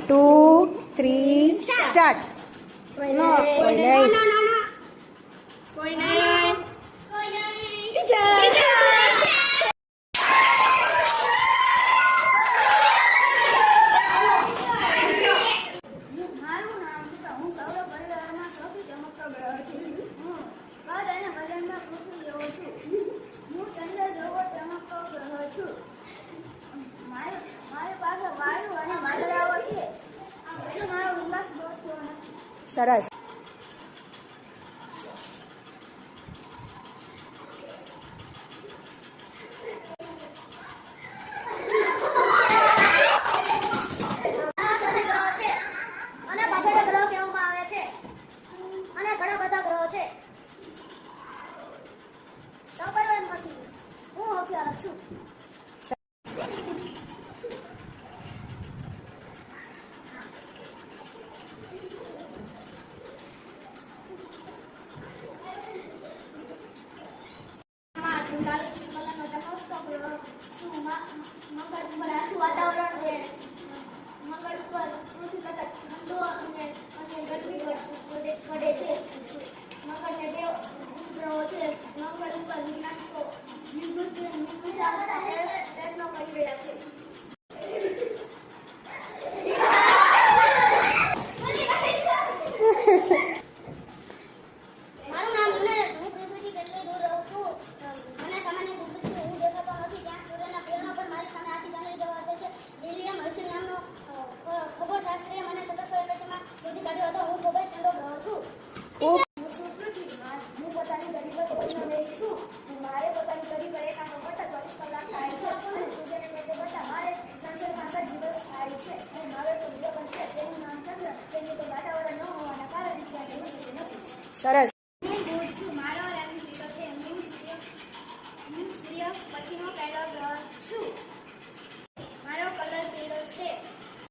2 3 start. નો કોઈ નહીં. કોઈ નહીં. મારું નામ છે. હું સૌર પરિવારમાં સૌથી ચમકતો ગ્રહ છું. હું કદ અને વજનમાં પૃથ્વી જેવો છું. હું ચંદ્ર જેવો ચમકતો ગ્રહ છું. મારી પાસે વાયુ અને વાદળાઓ છે. એટલે મારો વિકાસ બહુ થયો નથી. સરસ. અને પાછળ ગ્રહ કહેવામાં આવે છે. અને ઘણા બધા ગ્રહો છે. સૌપરિવારમાંથી હું સૌથી અલગ છું. વાતાવરણ છે. મંગળ ઉપર પૃથ્વી કરતા ઠંડો અને ગરમી પડે છે. મંગળને બે ઉપગ્રહો છે. મંગળ ઉપર વૈજ્ઞાનિકો પ્રયત્નો કરી રહ્યા છે. મારું નામ યુનેસ. હું પૃથ્વીથી કેટલી દૂર રહું છું. મને સામાન્ય દૃષ્ટિથી હું દેખાતો નથી. ત્યાં સૂર્યના કિરણો પર મારી સામે આખી ચાંદડી જેવા વર્તે છે. વિલિયમ હર્શી નામનો ખગોળશાસ્ત્રીએ મને 1781માં શોધી કાઢ્યો હતો. હું ખૂબ જ ઠંડો ગ્રહ છું. ખૂબ હું છું પૃથ્વી. હું પોતાની ગરીબ વૈજ્ઞાનિક છું. મારે પોતાની ગરીબ રેખાનો કરતા 24 કલાક થાય છે. અને સૂર્યને પેટે કરતા મારે 365 દિવસ થાય છે. અને મારે તો બીજો પણ છે. તેનું નામ ચંદ્ર. તેનું તો વાતાવરણ ન હોવાના કારણે ત્યાં જઈ શકતું નથી. સરસ.